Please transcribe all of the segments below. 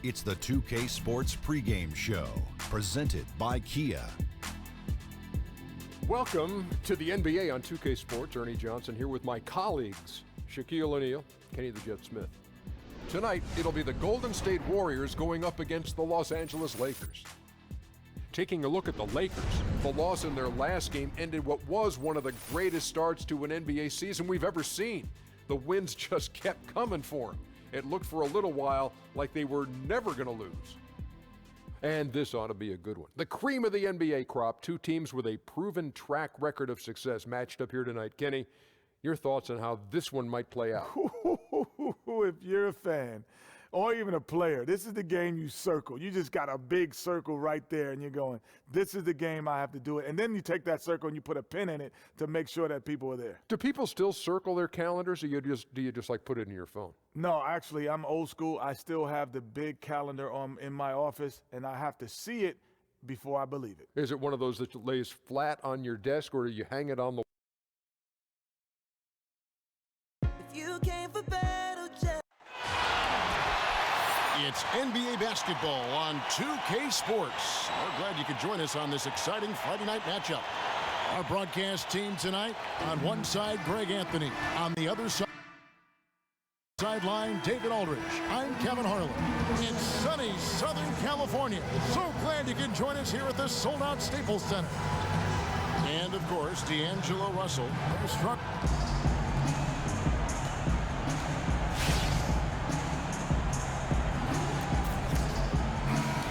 It's the 2K Sports pregame show, presented by Kia. Welcome to the NBA on 2K Sports. Ernie Johnson here with my colleagues, Shaquille O'Neal, Kenny the Jet Smith. Tonight, it'll be the Golden State Warriors going up against the Los Angeles Lakers. Taking a look at the Lakers, the loss in their last game ended what was one of the greatest starts to an NBA season we've ever seen. The wins just kept coming for them. It looked for a little while like they were never going to lose. And this ought to be a good one. The cream of the NBA crop, two teams with a proven track record of success matched up here tonight. Kenny, your thoughts on how this one might play out? If you're a fan or even a player, this is the game you circle. You just got a big circle right there, and you're going, this is the game I have to do it. And then you take that circle and you put a pin in it to make sure that people are there. Do people still circle their calendars, or do you just like put it in your phone? No, actually, I'm old school. I still have the big calendar in my office, and I have to see it before I believe it. Is it one of those that lays flat on your desk, or do you hang it on the It's NBA basketball on 2K Sports. We're glad you could join us on this exciting Friday night matchup. Our broadcast team tonight, on one side, Greg Anthony. On the other sideline, David Aldridge. I'm Kevin Harlan. It's sunny Southern California. So glad you can join us here at the sold-out Staples Center. And, of course, D'Angelo Russell. Struck.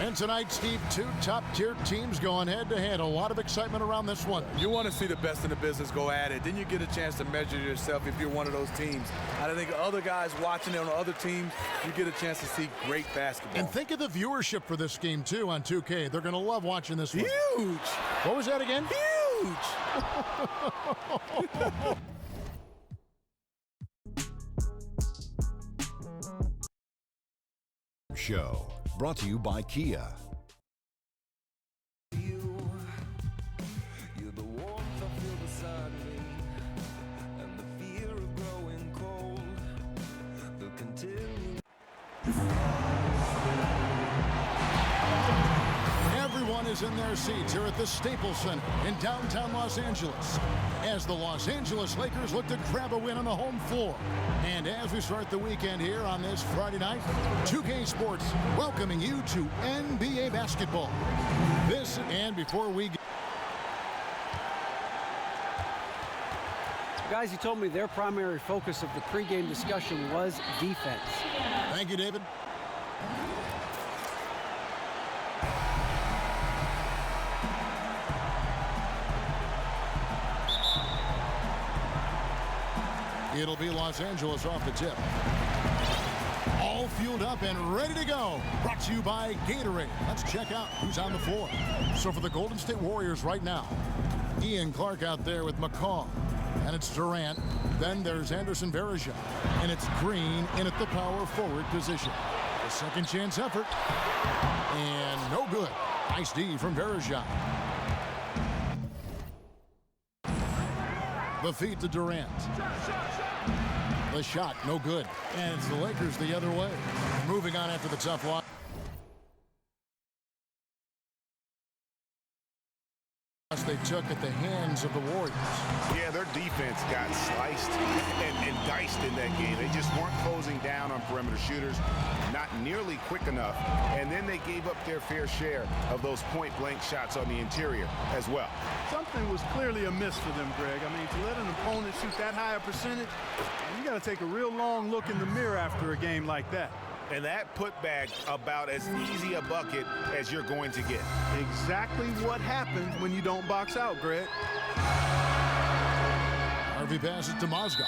And tonight, Steve, two top-tier teams going head-to-head. A lot of excitement around this one. You want to see the best in the business go at it. Then you get a chance to measure yourself if you're one of those teams. I think other guys watching it on other teams, you get a chance to see great basketball. And think of the viewership for this game, too, on 2K. They're going to love watching this one. Huge! What was that again? Huge! Show. Brought to you by Kia. Everyone is in their seats here at the Staples Center in downtown Los Angeles as the Los Angeles Lakers look to grab a win on the home floor. And as we start the weekend here on this Friday night, 2K Sports welcoming you to NBA basketball. This and before we get... Guys, you told me their primary focus of the pregame discussion was defense. Thank you, David. It'll be Los Angeles off the tip. All fueled up and ready to go. Brought to you by Gatorade. Let's check out who's on the floor. So for the Golden State Warriors right now, Ian Clark out there with McCaw. And it's Durant. Then there's Anderson Varejao. And it's Green in at the power forward position. A second chance effort. And no good. Nice D from Varejao. The feed to Durant. The shot, no good. And it's the Lakers the other way. Moving on after the tough loss. They took at the hands of the Warriors. Yeah, their defense got sliced and diced in that game. They just weren't closing down on perimeter shooters, not nearly quick enough. And then they gave up their fair share of those point-blank shots on the interior as well. Something was clearly amiss for them, Greg. I mean, to let an opponent shoot that high a percentage, you got to take a real long look in the mirror after a game like that. And that putback about as easy a bucket as you're going to get. Exactly what happens when you don't box out, Greg. Harvey passes to Mozgov.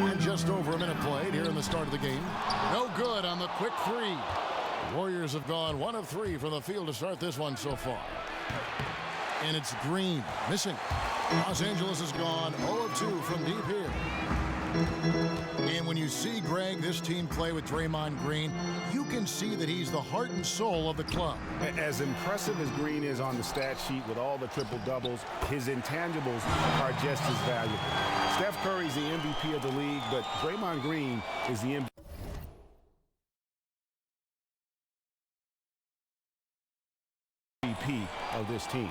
And just over a minute played here in the start of the game. No good on the quick three. Warriors have gone 1 of 3 from the field to start this one so far. And it's Green missing. Los Angeles has gone 0 of 2 from deep here. And when you see, Greg, this team play with Draymond Green, you can see that he's the heart and soul of the club. As impressive as Green is on the stat sheet with all the triple-doubles, his intangibles are just as valuable. Steph Curry's the MVP of the league, but Draymond Green is the MVP of this team.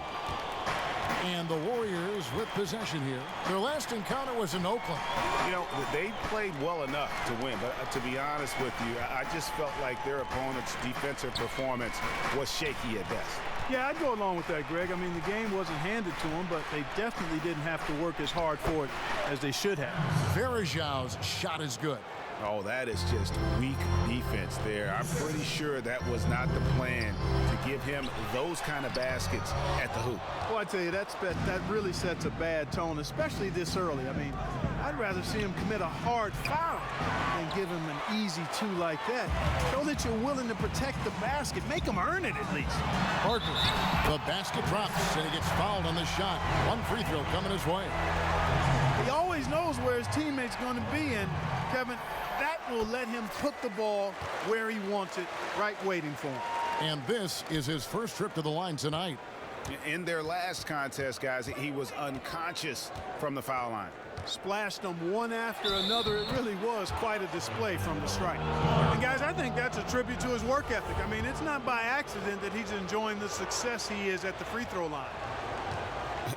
And the Warriors with possession here. Their last encounter was in Oakland. You know, they played well enough to win, but to be honest with you, I just felt like their opponent's defensive performance was shaky at best. Yeah, I'd go along with that, Greg. I mean, the game wasn't handed to them, but they definitely didn't have to work as hard for it as they should have. Varejão's shot is good. Oh, that is just weak defense there. I'm pretty sure that was not the plan to give him those kind of baskets at the hoop. Well, I tell you, that really sets a bad tone, especially this early. I mean, I'd rather see him commit a hard foul than give him an easy two like that. Show that you're willing to protect the basket. Make him earn it at least. Parker, the basket drops, and he gets fouled on the shot. One free throw coming his way. He always knows where his teammate's going to be, and Kevin, that will let him put the ball where he wants it, right waiting for him. And this is his first trip to the line tonight. In their last contest, guys, he was unconscious from the foul line. Splashed them one after another. It really was quite a display from the strike. And guys, I think that's a tribute to his work ethic. I mean, it's not by accident that he's enjoying the success he is at the free throw line.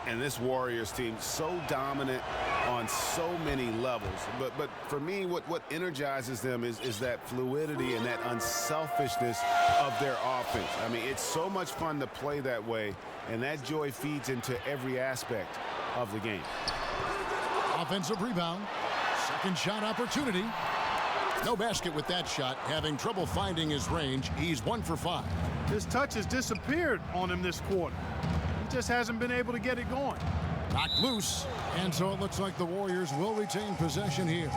And this Warriors team so dominant on so many levels. But for me, what energizes them is that fluidity and that unselfishness of their offense. I mean, it's so much fun to play that way, and that joy feeds into every aspect of the game. Offensive rebound. Second shot opportunity. No basket with that shot. Having trouble finding his range. He's 1 for 5. His touch has disappeared on him this quarter. He just hasn't been able to get it going. Knocked loose. And so it looks like the Warriors will retain possession here.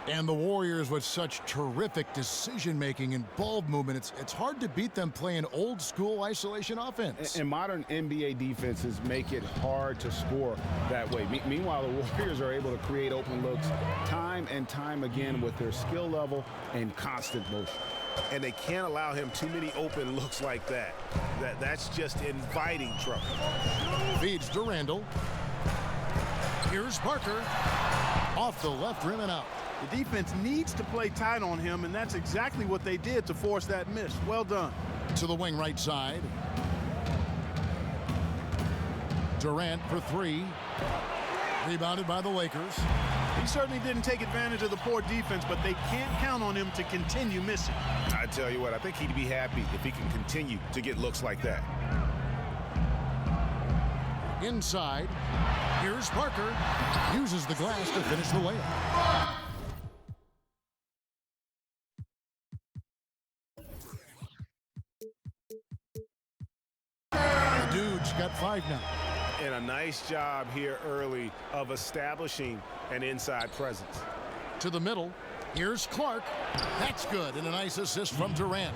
And the Warriors with such terrific decision-making and ball movement, it's hard to beat them playing old-school isolation offense. And modern NBA defenses make it hard to score that way. Meanwhile, the Warriors are able to create open looks time and time again with their skill level and constant motion. And they can't allow him too many open looks like that. That's just inviting trouble. Feeds to Randall. Here's Parker. Off the left rim and out. The defense needs to play tight on him, and that's exactly what they did to force that miss. Well done. To the wing right side. Durant for 3. Rebounded by the Lakers. He certainly didn't take advantage of the poor defense, but they can't count on him to continue missing. I tell you what, I think he'd be happy if he can continue to get looks like that. Inside. Here's Parker. Uses the glass to finish the layup. The Dudes got 5 now. And a nice job here early of establishing an inside presence. To the middle. Here's Clark. That's good. And a nice assist from Durant.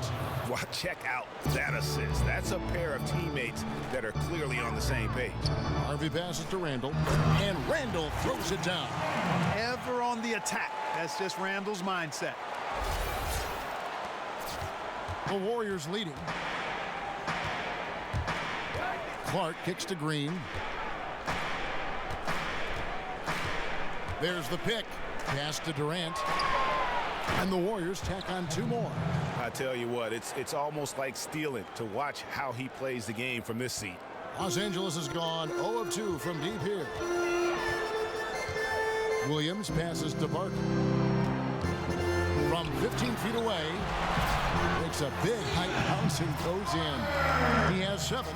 Well, check out that assist. That's a pair of teammates that are clearly on the same page. Harvey passes to Randall. And Randall throws it down. Ever on the attack. That's just Randall's mindset. The Warriors leading. Clark kicks to Green. There's the pick. Pass to Durant. And the Warriors tack on 2 more. I tell you what, it's almost like stealing to watch how he plays the game from this seat. Los Angeles has gone 0 of 2 from deep here. Williams passes to Barker. From 15 feet away, makes a big high bounce and goes in. He has 7.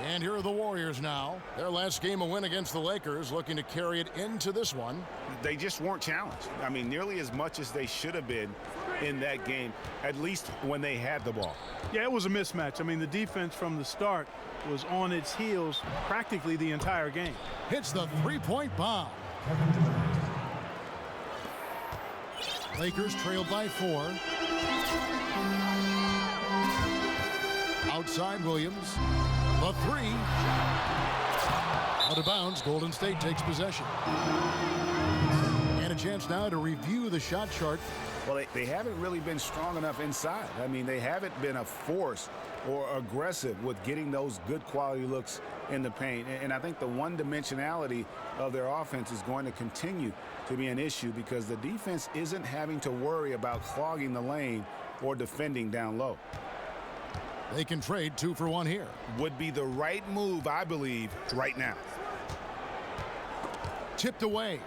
And here are the Warriors now. Their last game a win against the Lakers, looking to carry it into this one. They just weren't challenged. I mean, nearly as much as they should have been in that game, at least when they had the ball. Yeah, it was a mismatch. I mean, the defense from the start was on its heels practically the entire game. Hits the 3-point bomb. Lakers trailed by 4. Outside Williams. The 3. Out of bounds, Golden State takes possession. And a chance now to review the shot chart. Well, they haven't really been strong enough inside. I mean, they haven't been a force or aggressive with getting those good quality looks in the paint. And I think the one-dimensionality of their offense is going to continue to be an issue because the defense isn't having to worry about clogging the lane or defending down low. They can trade 2 for 1 here. Would be the right move, I believe, right now. Tipped away.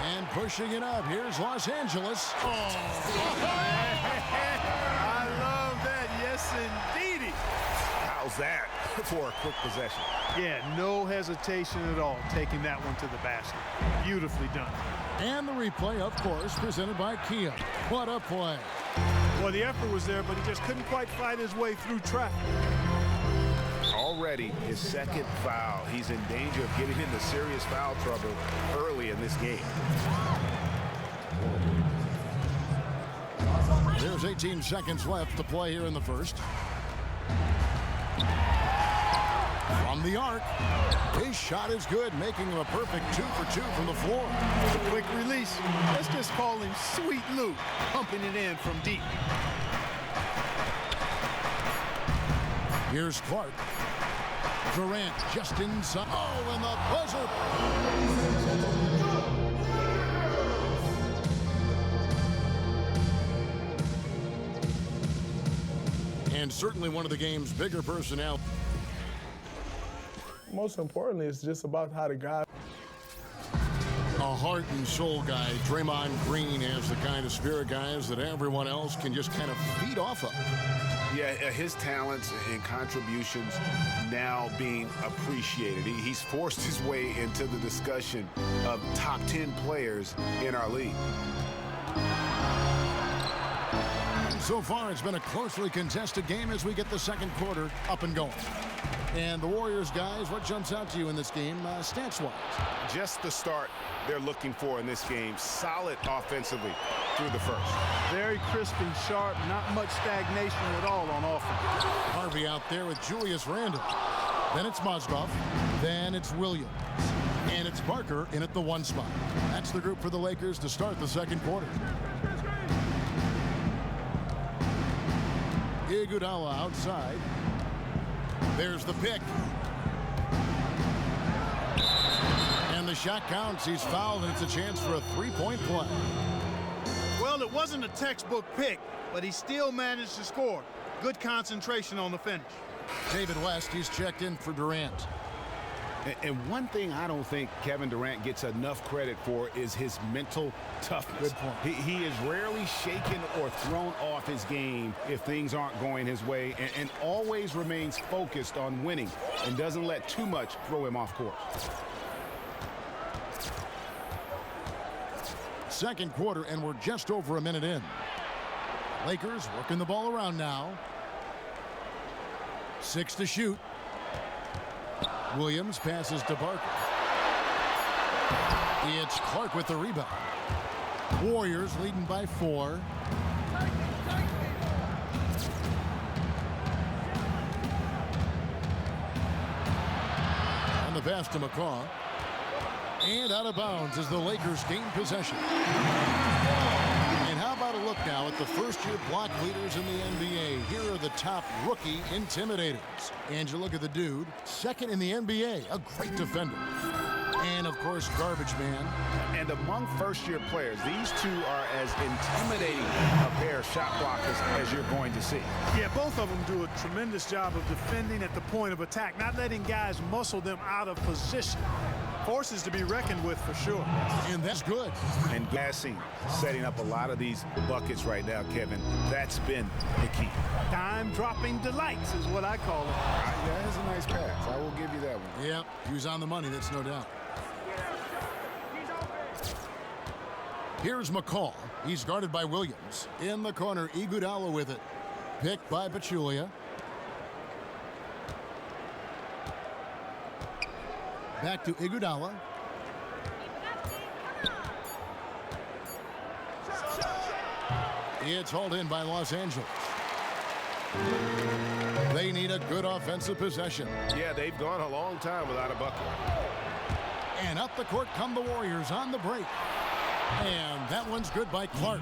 And pushing it up. Here's Los Angeles. Oh. I love that. Yes, indeedy. How's that for a quick possession? Yeah, no hesitation at all taking that one to the basket. Beautifully done. And the replay, of course, presented by Kia. What a play. Well, the effort was there, but he just couldn't quite fight his way through traffic. Already his second foul. He's in danger of getting into serious foul trouble early in this game. There's 18 seconds left to play here in the first. From the arc, his shot is good, making him a perfect 2 for 2 from the floor. A quick release. Let's just call him Sweet Lou, pumping it in from deep. Here's Clark. Durant just inside. Oh, and the buzzer. And certainly one of the game's bigger personnel. Most importantly, it's just about how the guy. A heart and soul guy. Draymond Green has the kind of spirit, guys, that everyone else can just kind of feed off of. Yeah, his talents and contributions now being appreciated. He's forced his way into the discussion of top 10 players in our league. So far, it's been a closely contested game as we get the second quarter up and going. And the Warriors, guys, what jumps out to you in this game, stats-wise? Just the start they're looking for in this game. Solid offensively through the first. Very crisp and sharp, not much stagnation at all on offense. Harvey out there with Julius Randle. Then it's Mozgov. Then it's Williams. And it's Barker in at the 1 spot. That's the group for the Lakers to start the second quarter. Iguodala outside. There's the pick. And the shot counts. He's fouled, and it's a chance for a 3-point play. Well, it wasn't a textbook pick, but he still managed to score. Good concentration on the finish. David West, he's checked in for Durant. And one thing I don't think Kevin Durant gets enough credit for is his mental toughness. Good point. He is rarely shaken or thrown off his game if things aren't going his way, and always remains focused on winning and doesn't let too much throw him off course. Second quarter, and we're just over a minute in. Lakers working the ball around now. 6 to shoot. Williams passes to Barker. It's Clark with the rebound. Warriors leading by 4. On the pass to McCaw. And out of bounds as the Lakers gain possession. And how about a look now at the first-year block leaders in the NBA. Here are the top rookie intimidators. And you look at the dude, second in the NBA, a great defender. And, of course, garbage man. And among first-year players, these two are as intimidating a pair of shot blockers as you're going to see. Yeah, both of them do a tremendous job of defending at the point of attack, not letting guys muscle them out of position. Forces to be reckoned with for sure. And that's good. And Gassing setting up a lot of these buckets right now, Kevin. That's been the key. Time-dropping delights is what I call it. Yeah, that's a nice pass. I will give you that one. Yep, he was on the money, that's no doubt. Here's McCall. He's guarded by Williams. In the corner, Iguodala with it. Picked by Pachulia. Back to Iguodala. It's hauled in by Los Angeles. They need a good offensive possession. Yeah, they've gone a long time without a bucket. And up the court come the Warriors on the break. And that one's good by Clark.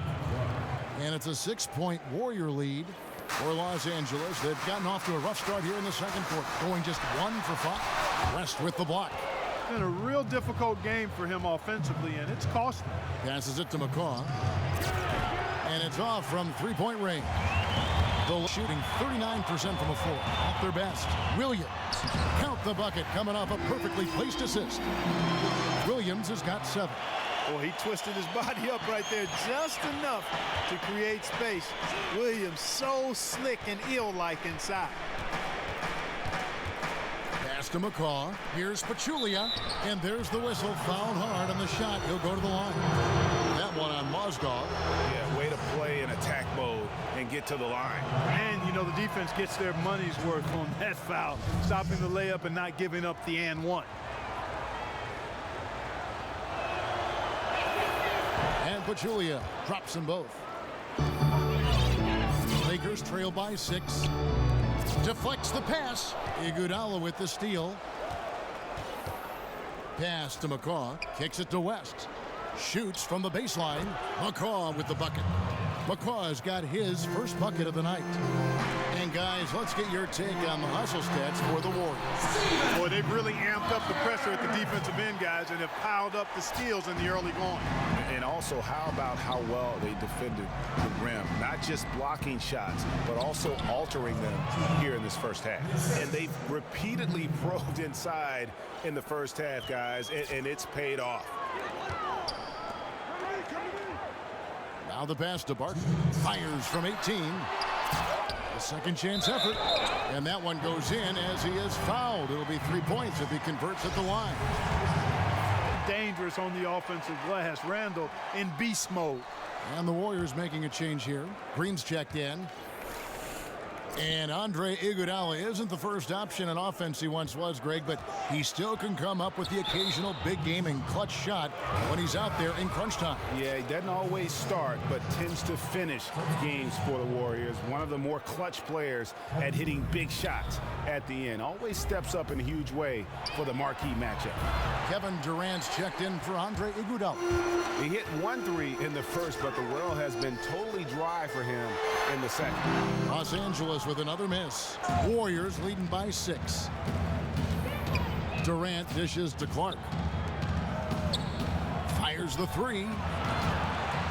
And it's a 6-point Warrior lead for Los Angeles. They've gotten off to a rough start here in the second quarter, going just 1 for 5. West with the block. It's been a real difficult game for him offensively, and it's cost him. Passes it to McCaw. And it's off from three-point range. The shooting 39% from the floor, at their best. Williams, count the bucket, coming off a perfectly placed assist. Williams has got 7. Well, he twisted his body up right there just enough to create space. Williams so slick and ill-like inside. Pass to McCaw. Here's Pachulia. And there's the whistle. Fouled hard on the shot. He'll go to the line. That one on Mozgov. Yeah, way to play in attack mode and get to the line. And, you know, the defense gets their money's worth on that foul, stopping the layup and not giving up the and one. And Pachulia drops them both. Lakers trail by 6. Deflects the pass. Iguodala with the steal. Pass to McCaw. Kicks it to West. Shoots from the baseline. McCaw with the bucket. McCaw has got his first bucket of the night. And guys, let's get your take on the hustle stats for the Warriors. Boy, they've really amped up the pressure at the defensive end, guys, and have piled up the steals in the early going. And also, how about how well they defended the rim? Not just blocking shots, but also altering them here in this first half. And they've repeatedly probed inside in the first half, guys, and it's paid off. Now the pass to Barton. Fires from 18. A second chance effort. And that one goes in as he is fouled. It'll be 3 points if he converts at the line. Dangerous on the offensive glass. Randall in beast mode. And the Warriors making a change here. Green's checked in. And Andre Iguodala isn't the first option in offense he once was, Greg, but he still can come up with the occasional big game and clutch shot when he's out there in crunch time. Yeah, he doesn't always start, but tends to finish games for the Warriors. One of the more clutch players at hitting big shots at the end. Always steps up in a huge way for the marquee matchup. Kevin Durant's checked in for Andre Iguodala. He hit 1 3 in the first, but the well has been totally dry for him in the second. Los Angeles with another miss. Warriors leading by 6. Durant dishes to Clark. Fires the 3.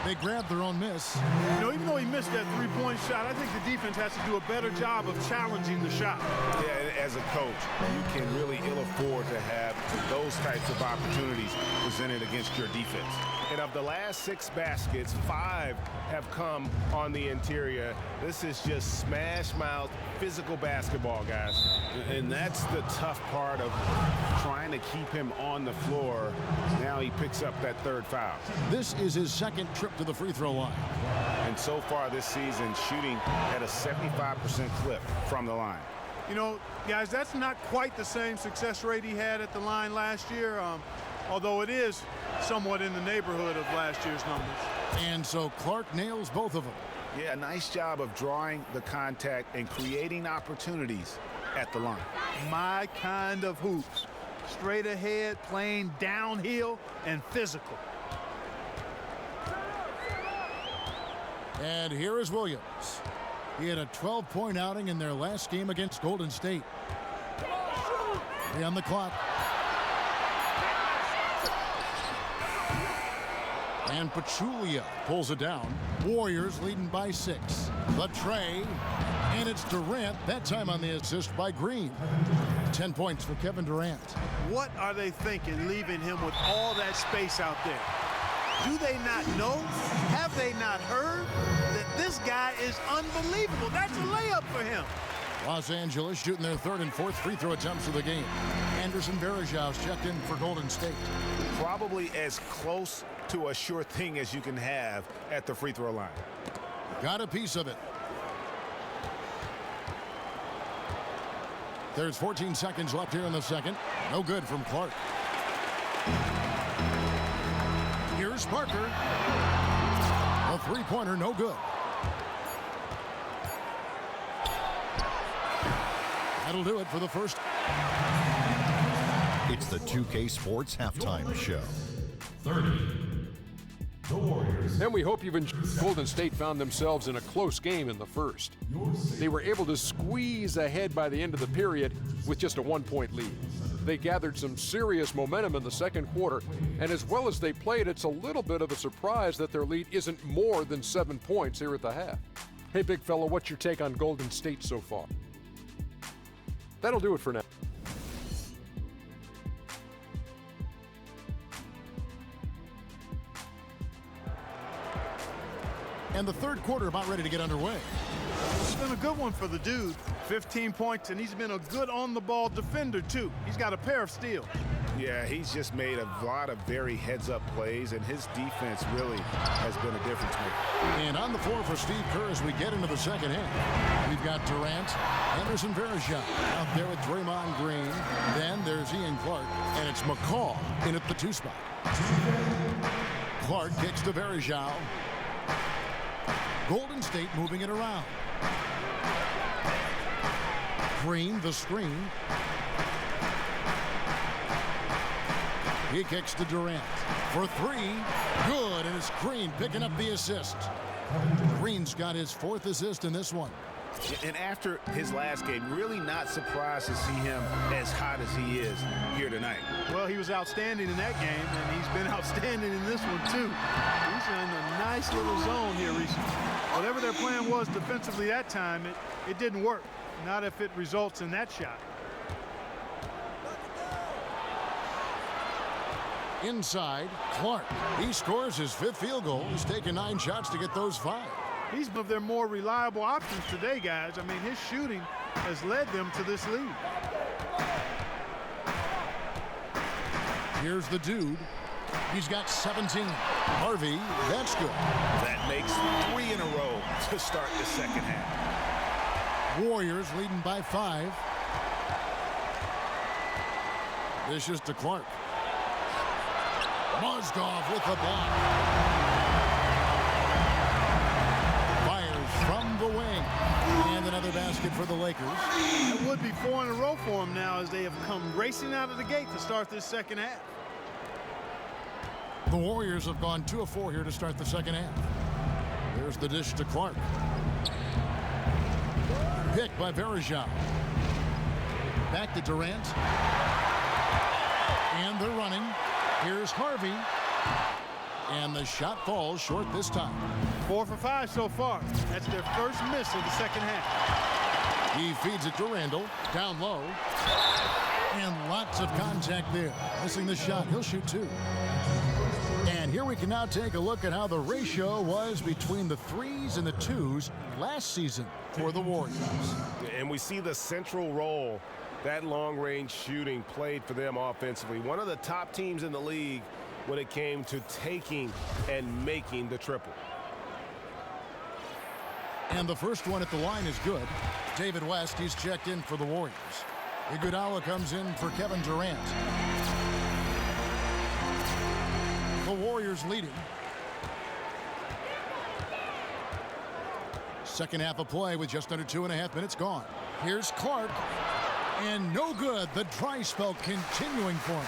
They grab their own miss. You know, even though he missed that three-point shot, I think the defense has to do a better job of challenging the shot. Yeah, as a coach, you can really ill afford to have those types of opportunities presented against your defense. And of the last 6 baskets, 5 have come on the interior. This is just smash mouth physical basketball, guys. And that's the tough part of trying to keep him on the floor. Now he picks up that 3rd foul. This is his second trip to the free throw line. And so far this season, shooting at a 75% clip from the line. You know, guys, that's not quite the same success rate he had at the line last year, although it is somewhat in the neighborhood of last year's numbers. And so Clark nails both of them. Yeah, nice job of drawing the contact and creating opportunities at the line. My kind of hoops. Straight ahead, playing downhill, and physical. And here is Williams. He had a 12-point outing in their last game against Golden State. 3 on the clock. And Pachulia pulls it down. Warriors leading by 6. The tray. And it's Durant, that time on the assist by Green. 10 points for Kevin Durant. What are they thinking, leaving him with all that space out there? Do they not know? Have they not heard that this guy is unbelievable? That's a layup for him. Los Angeles shooting their 3rd and 4th free throw attempts of the game. Anderson Varejão's checked in for Golden State. Probably as close to a sure thing as you can have at the free throw line. Got a piece of it. There's 14 seconds left here in the second. No good from Clark. Here's Parker. A three-pointer, no good. That'll do it for the first. It's the 2K Sports Halftime Show. 30. The Warriors. And we hope you've enjoyed. Golden State found themselves in a close game in the first. They were able to squeeze ahead by the end of the period with just a 1-point lead. They gathered some serious momentum in the second quarter, and as well as they played, it's a little bit of a surprise that their lead isn't more than 7 points here at the half. Hey, big fella, what's your take on Golden State so far? That'll do it for now. And the third quarter about ready to get underway. It's been a good one for the dude. 15 points, and he's been a good on-the-ball defender, too. He's got a pair of steals. Yeah, he's just made a lot of very heads-up plays, and his defense really has been a difference maker. And on the floor for Steve Kerr as we get into the second half. We've got Durant, Anderson Varejao out there with Draymond Green. Then there's Ian Clark, and it's McCaw in at the 2 spot. Clark kicks to Varejao. Golden State moving it around. Green, the screen. He kicks to Durant for 3. Good, and it's Green picking up the assist. Green's got his 4th assist in this one. And after his last game, really not surprised to see him as hot as he is here tonight. Well, he was outstanding in that game, and he's been outstanding in this one, too. He's in a nice little zone here recently. Whatever their plan was defensively that time, it didn't work. Not if it results in that shot. Inside, Clark. He scores his 5th field goal. He's taken 9 shots to get those 5. He's one of their more reliable options today, guys. I mean, his shooting has led them to this lead. Here's the dude. He's got 17. Harvey, that's good. That makes 3 in a row to start the second half. Warriors leading by 5. This is to Clark. Mozgov with the block. Fires from the wing. And another basket for the Lakers. It would be 4 in a row for them now as they have come racing out of the gate to start this second half. The Warriors have gone 2 of 4 here to start the second half. There's the dish to Clark. Picked by Varejao. Back to Durant. And they're running. Here's Harvey. And the shot falls short this time. 4 for 5 so far. That's their first miss of the second half. He feeds it to Randall. Down low. And lots of contact there. Missing the shot. He'll shoot 2. And here we can now take a look at how the ratio was between the 3s and the 2s last season for the Warriors. And we see the central role that long-range shooting played for them offensively. One of the top teams in the league when it came to taking and making the triple. And the first one at the line is good. David West, he's checked in for the Warriors. Iguodala comes in for Kevin Durant. The Warriors leading. Second half of play with just under 2.5 minutes gone. Here's Clark. And no good. The dry spell continuing for him.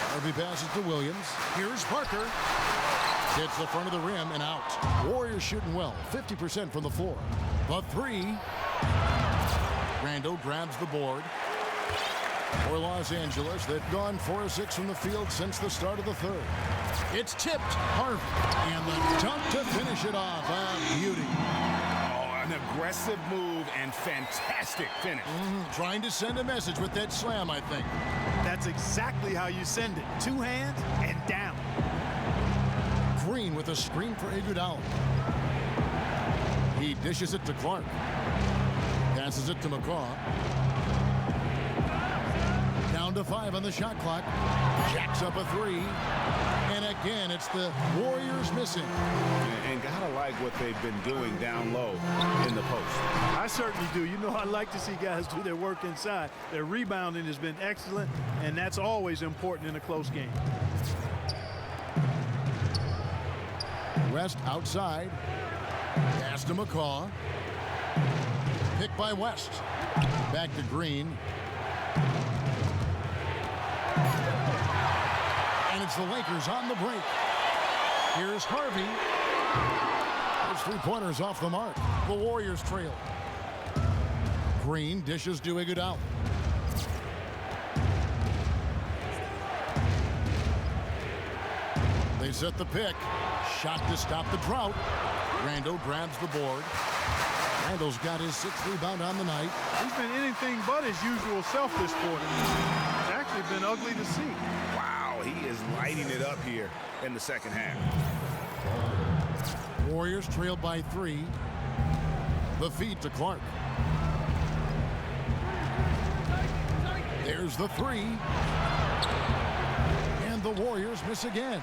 Harvey passes to Williams. Here's Parker. Hits the front of the rim and out. Warriors shooting well. 50% from the floor. The 3. Randall grabs the board. For Los Angeles, they've gone 4 of 6 from the field since the start of the third. It's tipped. Harvey. And the dunk to finish it off. A beauty. An aggressive move and fantastic finish. Trying to send a message with that slam, I think. That's exactly how you send it. 2 hands and down. Green with a screen for Iguodala. He dishes it to Clark. Passes it to McCaw. Down to 5 on the shot clock. Jacks up a 3. And again, it's the Warriors missing. And gotta like what they've been doing down low in the post. I certainly do. You know, I like to see guys do their work inside. Their rebounding has been excellent, and that's always important in a close game. West outside. Pass to McCaw. pick by West. Back to Green. And it's the Lakers on the break. Here's Harvey. Those three-pointers off the mark. The Warriors trail. Green dishes to Iguodala. They set the pick. Shot to stop the drought. Randall grabs the board. Randall's got his 6th rebound on the night. He's been anything but his usual self this quarter. It's actually been ugly to see. Wow, he is lighting it up here in the second half. Warriors trailed by 3. The feed to Clark. There's the 3. And the Warriors miss again.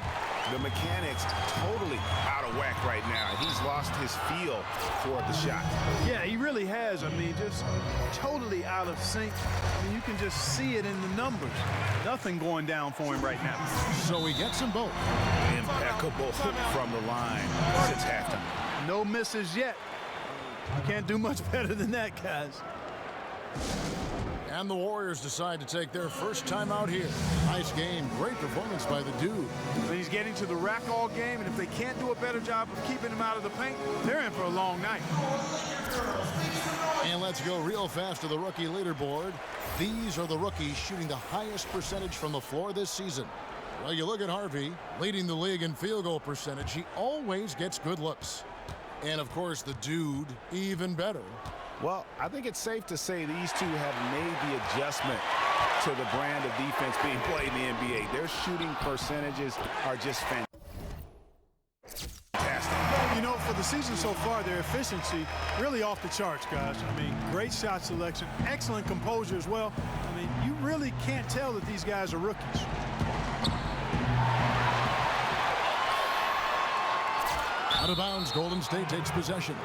The mechanics totally out of whack right now. He's lost his feel for the shot. Yeah, he really has. I mean, just totally out of sync. I mean, you can just see it in the numbers. Nothing going down for him right now. So he gets them both. Impeccable hook from the line since halftime. No misses yet. You can't do much better than that, guys. And the Warriors decide to take their first time out here. Nice game. Great performance by the dude. But he's getting to the rack all game, and if they can't do a better job of keeping him out of the paint, they're in for a long night. And let's go real fast to the rookie leaderboard. These are the rookies shooting the highest percentage from the floor this season. Well, you look at Harvey, leading the league in field goal percentage. He always gets good looks. And, of course, the dude, even better. Well, I think it's safe to say these two have made the adjustment to the brand of defense being played in the NBA. Their shooting percentages are just fantastic. You know, for the season so far, their efficiency really off the charts, guys. I mean, great shot selection, excellent composure as well. I mean, you really can't tell that these guys are rookies. Out of bounds, Golden State takes possession.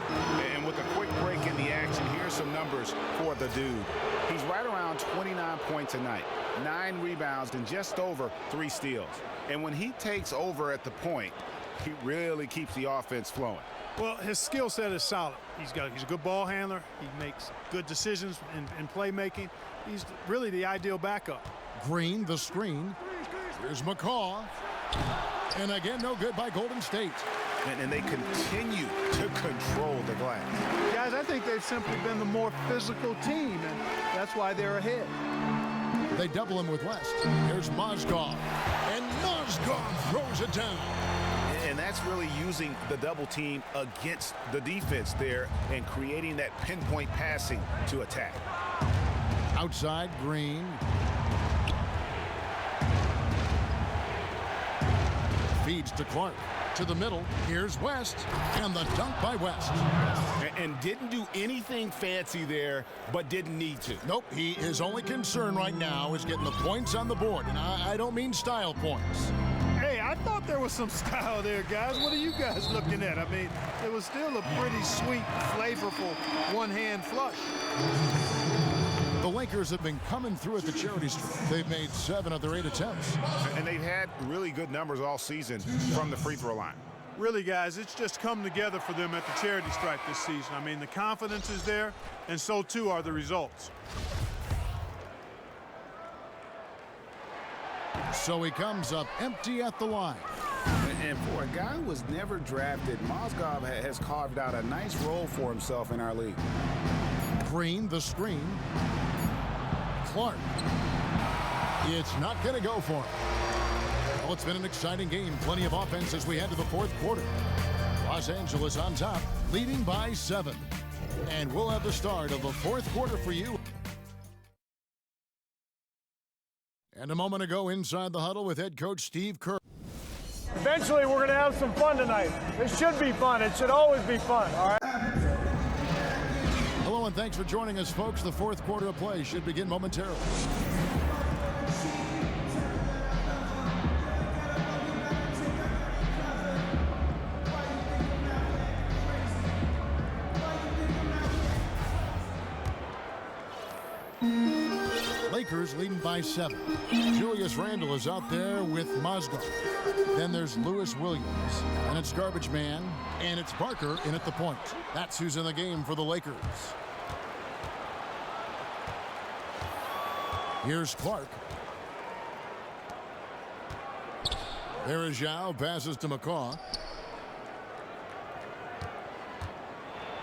And with a quick break in the action, here's some numbers for the dude. He's right around 29 points a night, 9 rebounds, and just over 3 steals. And when he takes over at the point, he really keeps the offense flowing. Well, his skill set is solid. He's a good ball handler. He makes good decisions in playmaking. He's really the ideal backup. Green, the screen. Here's McCaw. And again, no good by Golden State. And they continue to control the glass. Guys, I think they've simply been the more physical team, and that's why they're ahead. They double him with West. Here's Mozgov. And Mozgov throws it down. And that's really using the double team against the defense there and creating that pinpoint passing to attack. Outside, Green. Feeds to Clark. To the middle, here's West, and the dunk by West. And didn't do anything fancy there, but didn't need to. Nope, his only concern right now is getting the points on the board, and I don't mean style points. Hey, I thought there was some style there, guys. What are you guys looking at? I mean, it was still a pretty sweet, flavorful one-hand flush. The Lakers have been coming through at the charity stripe. They've made 7 of their 8 attempts. And they've had really good numbers all season from the free throw line. Really, guys, it's just come together for them at the charity stripe this season. I mean, the confidence is there, and so too are the results. So he comes up empty at the line. And for a guy who was never drafted, Mozgov has carved out a nice role for himself in our league. Green, the screen. Clark. It's not going to go for him. Well, it's been an exciting game. Plenty of offense as we head to the 4th quarter. Los Angeles on top, leading by 7. And we'll have the start of the 4th quarter for you. And a moment ago inside the huddle with head coach Steve Kerr. Eventually, we're going to have some fun tonight. It should be fun. It should always be fun, all right? Hello, and thanks for joining us, folks. The 4th quarter of play should begin momentarily. Lakers leading by 7. Julius Randle is out there with Mozgov. Then there's Lewis Williams. And it's Garbage Man. And it's Barker in at the point. That's who's in the game for the Lakers. Here's Clark. There is Zhao, passes to McCaw.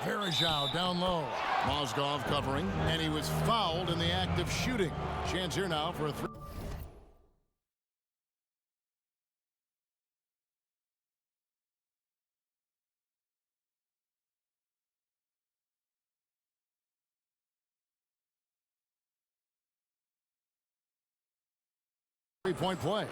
Verajao down low. Mozgov covering, and he was fouled in the act of shooting. Chance here now for a 3. Three-point play.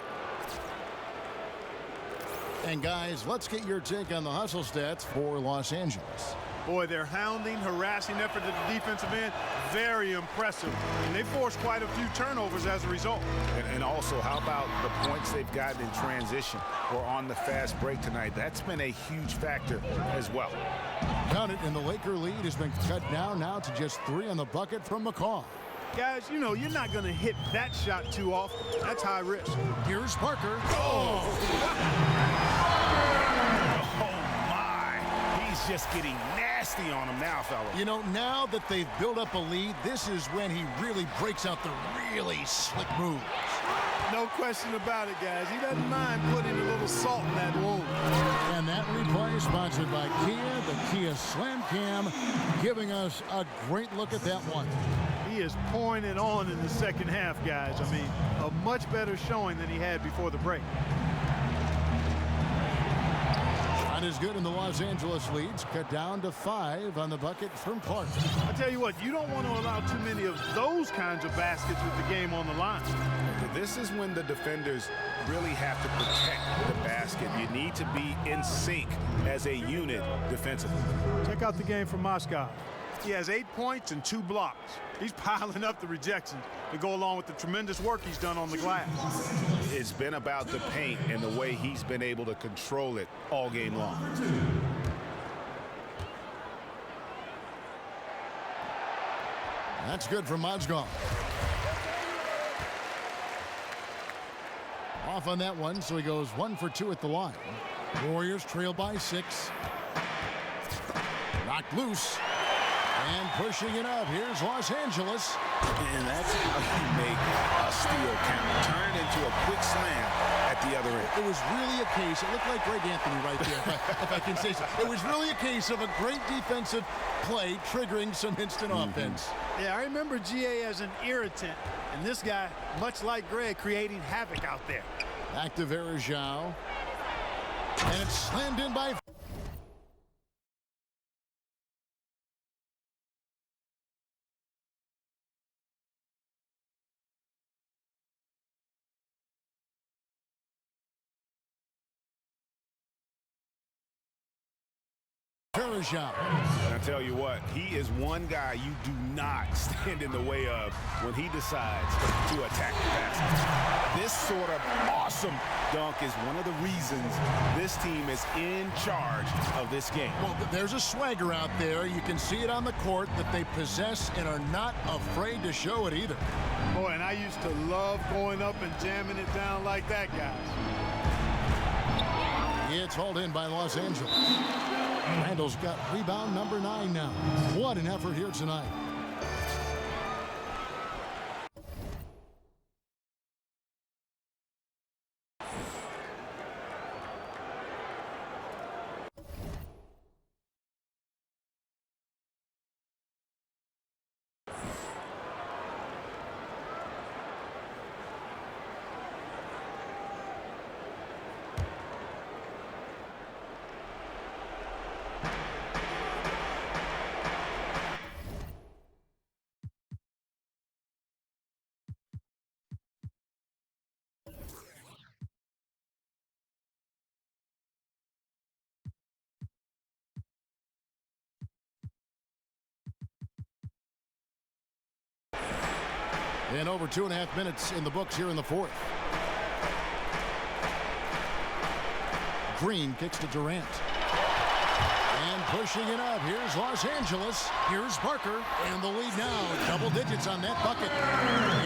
And guys, let's get your take on the hustle stats for Los Angeles. Boy, their hounding, harassing effort at the defensive end, very impressive. And they forced quite a few turnovers as a result. And also, how about the points they've gotten in transition or on the fast break tonight? That's been a huge factor as well. Count it, and the Laker lead has been cut down now to just 3 on the bucket from McCaw. Guys, you know, you're not going to hit that shot too often. That's high risk. Here's Parker. Oh, my. He's just getting nasty on him now, fellas. You know, now that they've built up a lead, this is when he really breaks out the really slick moves. No question about it, guys. He doesn't mind putting a little salt in that wound. And that replay sponsored by Kia, the Kia Slam Cam, giving us a great look at that one. He is pouring it on in the second half, guys. I mean, a much better showing than he had before the break. Not as good in the Los Angeles leads, cut down to 5 on the bucket from Clark. I tell you what, you don't want to allow too many of those kinds of baskets with the game on the line. This is when the defenders really have to protect the basket. You need to be in sync as a unit defensively. Check out the game from Moscow. He has 8 points and 2 blocks. He's piling up the rejections to go along with the tremendous work he's done on the glass. It's been about the paint and the way he's been able to control it all game long. That's good from Mozgov. Off on that one, so he goes 1 for 2 at the line. Warriors trail by 6. Knocked loose. And pushing it up. Here's Los Angeles. And that's how you make a steal count. Turn into a quick slam at the other end. It was really a case. It looked like Greg Anthony right there, if I can say so. It was really a case of a great defensive play triggering some instant offense. Yeah, I remember GA as an irritant. And this guy, much like Greg, creating havoc out there. Back to Verajao. And it's slammed in by... Verajao. And I tell you what, he is one guy you do not stand in the way of when he decides to attack the basket. This sort of awesome dunk is one of the reasons this team is in charge of this game. Well, there's a swagger out there. You can see it on the court that they possess and are not afraid to show it either. Boy, and I used to love going up and jamming it down like that, guys. It's hauled in by Los Angeles. Randall's got rebound number 9 now. What an effort here tonight. And over 2.5 minutes in the books here in the fourth. Green kicks to Durant. And pushing it up. Here's Los Angeles. Here's Parker. And the lead now. Double digits on that bucket.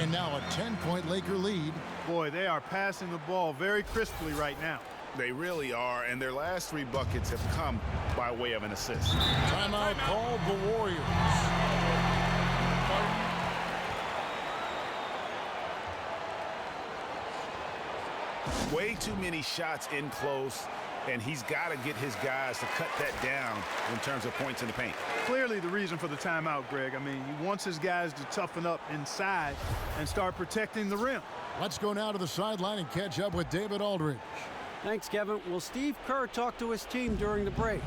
And now a 10-point Laker lead. Boy, they are passing the ball very crisply right now. They really are, and their last 3 buckets have come by way of an assist. Timeout called the Warriors. Way too many shots in close, and he's got to get his guys to cut that down in terms of points in the paint. Clearly the reason for the timeout, Greg. I mean, he wants his guys to toughen up inside and start protecting the rim. Let's go now to the sideline and catch up with David Aldridge. Thanks, Kevin. Well, Steve Kerr talked to his team during the break.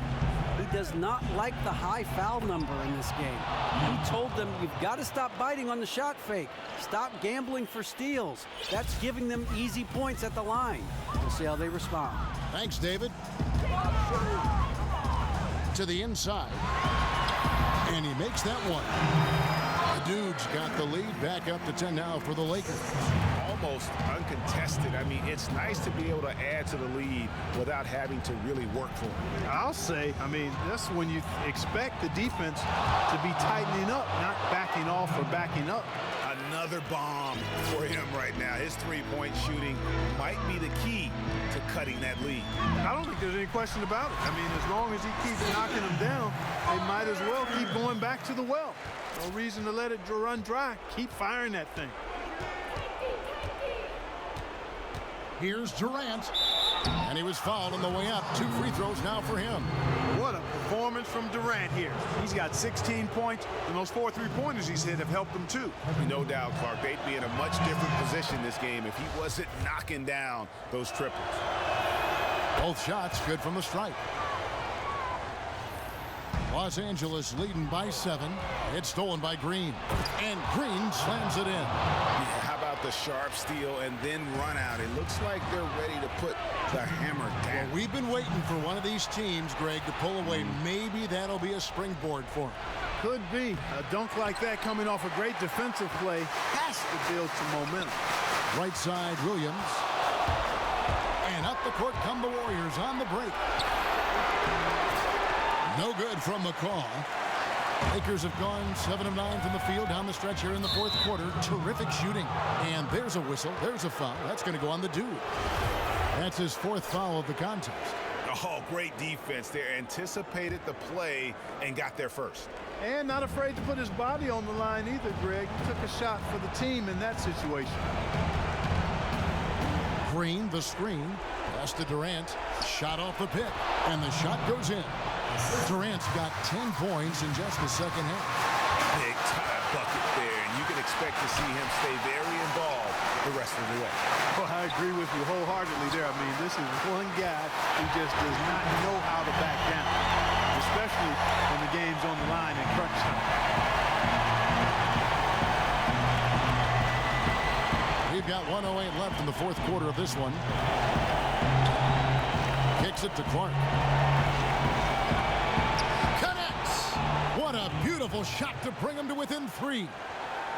He does not like the high foul number in this game. He told them, you've got to stop biting on the shot fake. Stop gambling for steals. That's giving them easy points at the line. We'll see how they respond. Thanks, David. To the inside. And he makes that one. The Dudes got the lead back up to 10 now for the Lakers. Almost uncontested. I mean, it's nice to be able to add to the lead without having to really work for it. I'll say, I mean, that's when you expect the defense to be tightening up, not backing off or backing up. Another bomb for him right now. His three-point shooting might be the key to cutting that lead. I don't think there's any question about it. I mean, as long as he keeps knocking them down, they might as well keep going back to the well. No reason to let it run dry. Keep firing that thing. Here's Durant, and he was fouled on the way up. 2 free throws now for him. What a performance from Durant here. He's got 16 points, and those 4 3-pointers he's hit have helped him too. No doubt, Clark. They'd be in a much different position this game if he wasn't knocking down those triples. Both shots good from the stripe. Los Angeles leading by 7. It's stolen by Green, and Green slams it in. Yeah, how about the sharp steal and then run out? It looks like they're ready to put the hammer down. Well, we've been waiting for one of these teams, Greg, to pull away. Maybe that'll be a springboard for them. Could be. A dunk like that coming off a great defensive play has to build some momentum. Right side, Williams. And up the court come the Warriors on the break. No good from McCaw. Lakers have gone 7 of 9 from the field down the stretch here in the 4th quarter. Terrific shooting. And there's a whistle. There's a foul. That's going to go on the Dude. That's his 4th foul of the contest. Oh, great defense there. Anticipated the play and got there first. And not afraid to put his body on the line either, Greg. He took a shot for the team in that situation. Green, the screen. Pass to Durant. Shot off the pick. And the shot goes in. Durant's got 10 points in just the second half. Big time bucket there, and you can expect to see him stay very involved the rest of the way. Well, I agree with you wholeheartedly there. I mean, this is one guy who just does not know how to back down, especially when the game's on the line in crunch time. We've got 1:08 left in the 4th quarter of this one. Kicks it to Clark. What a beautiful shot to bring him to within 3.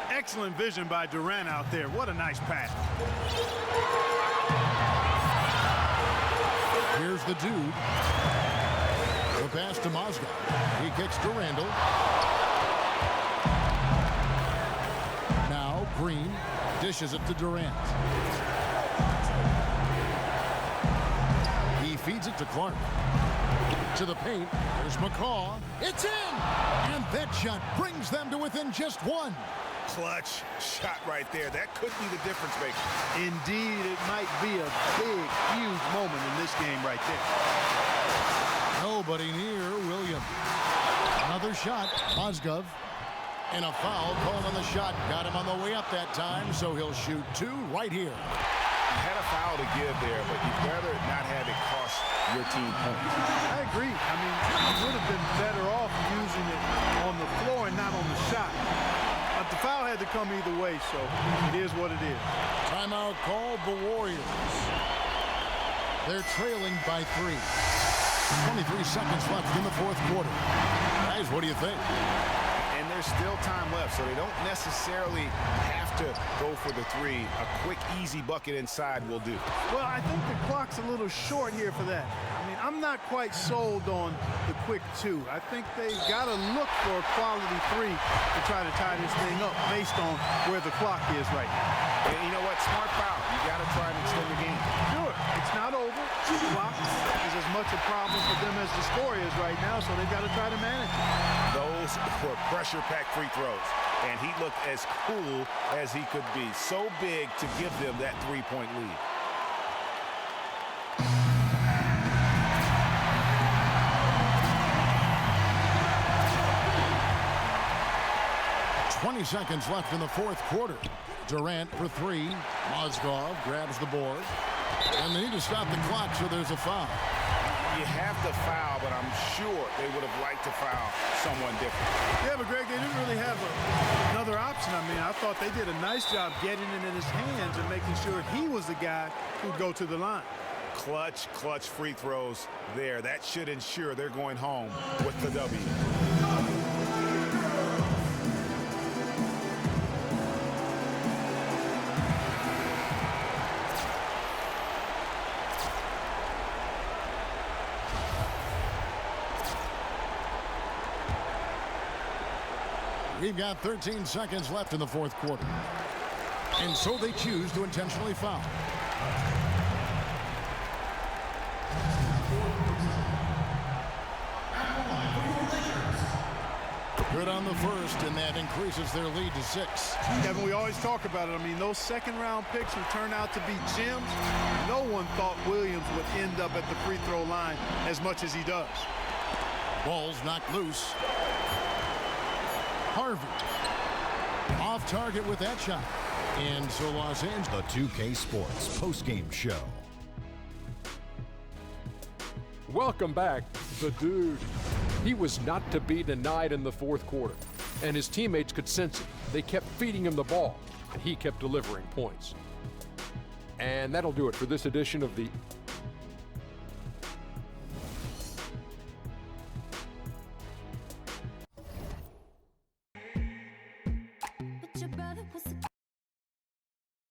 Excellent vision by Durant out there. What a nice pass. Here's the Dude. The pass to Mozgov. He kicks to Randall. Now Green dishes it to Durant. He feeds it to Clark. To the paint. There's McCaw. It's in! And that shot brings them to within just 1. Clutch shot right there. That could be the difference maker. Indeed, it might be a big, huge moment in this game right there. Nobody near Williams. Another shot. Mozgov. And a foul called on the shot. Got him on the way up that time, so he'll shoot 2 right here. Had a foul to give there, but you'd rather not have it cost your team points. I agree. I mean, you would have been better off using it on the floor and not on the shot. But the foul had to come either way, so it is what it is. Timeout called the Warriors. They're trailing by 3. 23 seconds left in the 4th quarter. Guys, what do you think? And there's still time left, so they don't necessarily have to go for the 3. A quick, easy bucket inside will do. Well, I think the clock's a little short here for that. I mean, I'm not quite sold on the quick 2. I think they've got to look for a quality 3 to try to tie this thing up based on where the clock is right now. And you know what? Smart foul. You got to try and extend the game. Sure. It's not over. The clock is as much a problem for them as the score is right now, so they've got to try to manage it. Those were pressure-packed free throws, and he looked as cool as he could be. So big to give them that 3-point lead. 20 seconds left in the fourth quarter. Durant for three. Mozgov grabs the board. And they need to stop the clock, so there's a foul. You have to foul, but I'm sure they would have liked to foul someone different. Yeah, but Greg, they didn't really have another option. I mean, I thought they did a nice job getting it in his hands and making sure he was the guy who'd go to the line. Clutch free throws there. That should ensure they're going home with the W. We've got 13 seconds left in the fourth quarter. And so they choose to intentionally foul. Good on the first, and that increases their lead to 6. Kevin, we always talk about it. I mean, those second-round picks who turn out to be gems, no one thought Williams would end up at the free throw line as much as he does. Ball's knocked loose. Harvey off target with that shot. And so Los Angeles. The 2K Sports post-game show. Welcome back, the dude. He was not to be denied in the fourth quarter, and his teammates could sense it. They kept feeding him the ball, and he kept delivering points. And that'll do it for this edition of the